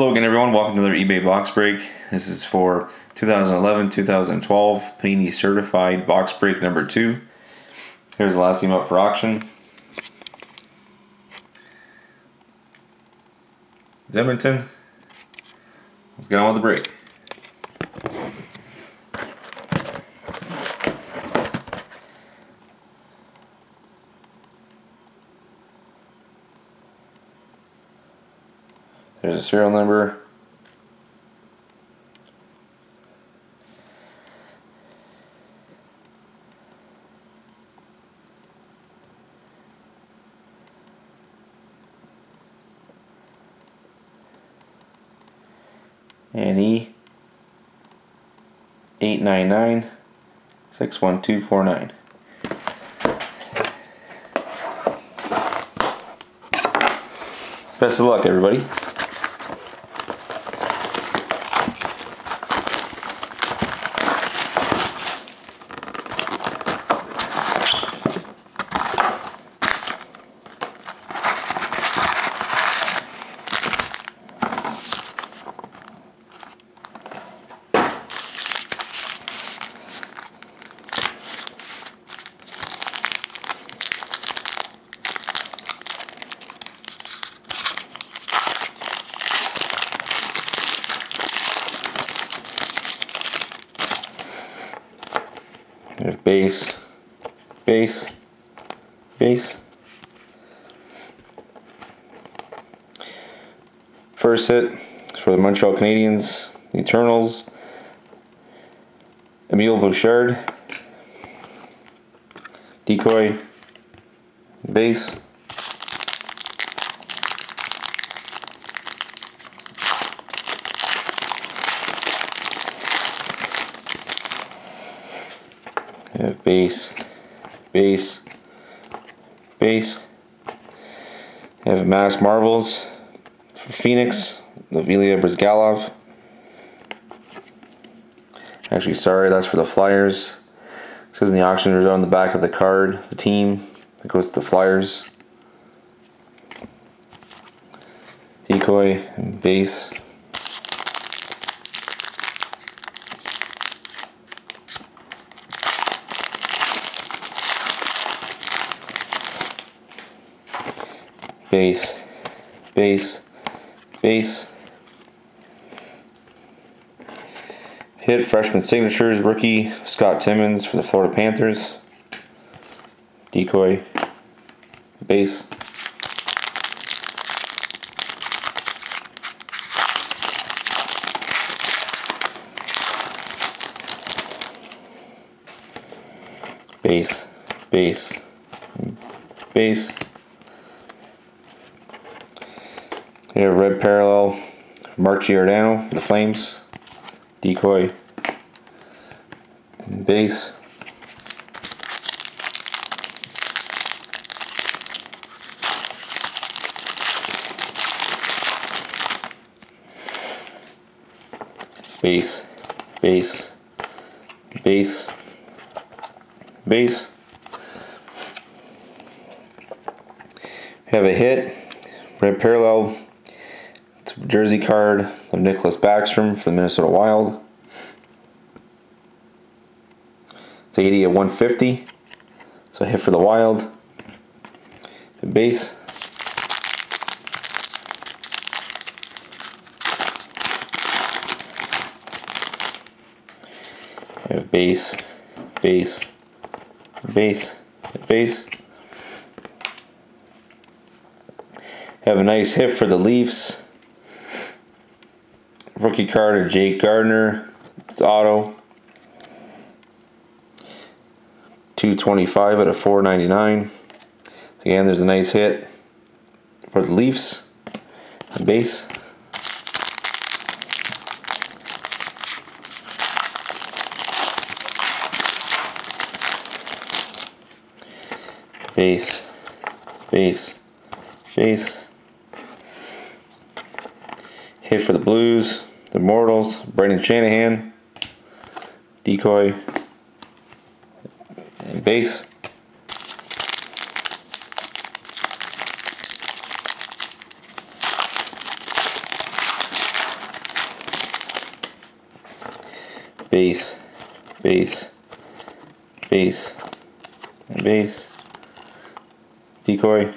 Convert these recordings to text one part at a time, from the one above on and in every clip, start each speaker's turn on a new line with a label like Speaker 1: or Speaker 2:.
Speaker 1: Hello again, everyone. Welcome to another eBay box break. This is for 2011-2012 Panini Certified Box Break number 2. Here's the last team up for auction. Edmonton. Let's get on with the break. There's a serial number. And E899-61249. Best of luck, everybody. There's base, base, base. First hit for the Montreal Canadiens, the Eternals, Emile Bouchard, decoy, base. We have base, base, base. We have Mass Marvels for Phoenix, Ilya Bryzgalov. Actually, sorry, that's for the Flyers. It says in the auction result on the back of the card, the team that goes to the Flyers. Decoy and base. Base, base, base. Hit freshman signatures, rookie Scott Timmins for the Florida Panthers. Decoy, base. Base, base, base. We have red parallel, Mark Giordano for the Flames, decoy, base, base, base, base, base. We have a hit, red parallel, jersey card of Nicholas Backstrom for the Minnesota Wild. It's 80 at 150. So a hit for the Wild. The base. We have base, base, base, base. Have a nice hit for the Leafs. Rookie card of Jake Gardner. It's auto. 225 out of 499. Again, there's a nice hit for the Leafs. Base. Base. Base. Base. Hit for the Blues, the Immortals, Brendan Shanahan, decoy, and base. base, base, base, and base, decoy,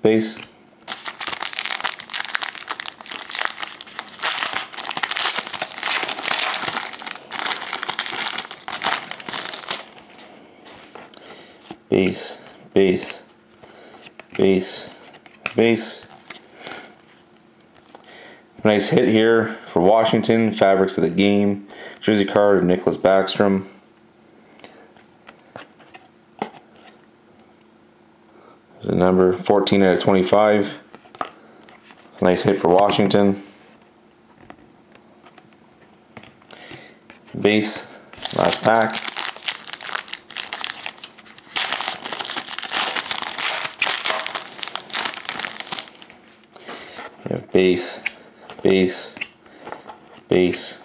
Speaker 1: base, base, base, base, base. Nice hit here for Washington. Fabrics of the Game. Jersey card of Nicholas Backstrom. There's a number 14 out of 25. Nice hit for Washington. Base. Last pack. We have base, base, base,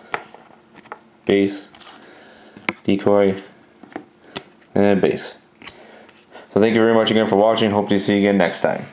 Speaker 1: base, decoy, and base. So thank you very much again for watching. Hope to see you again next time.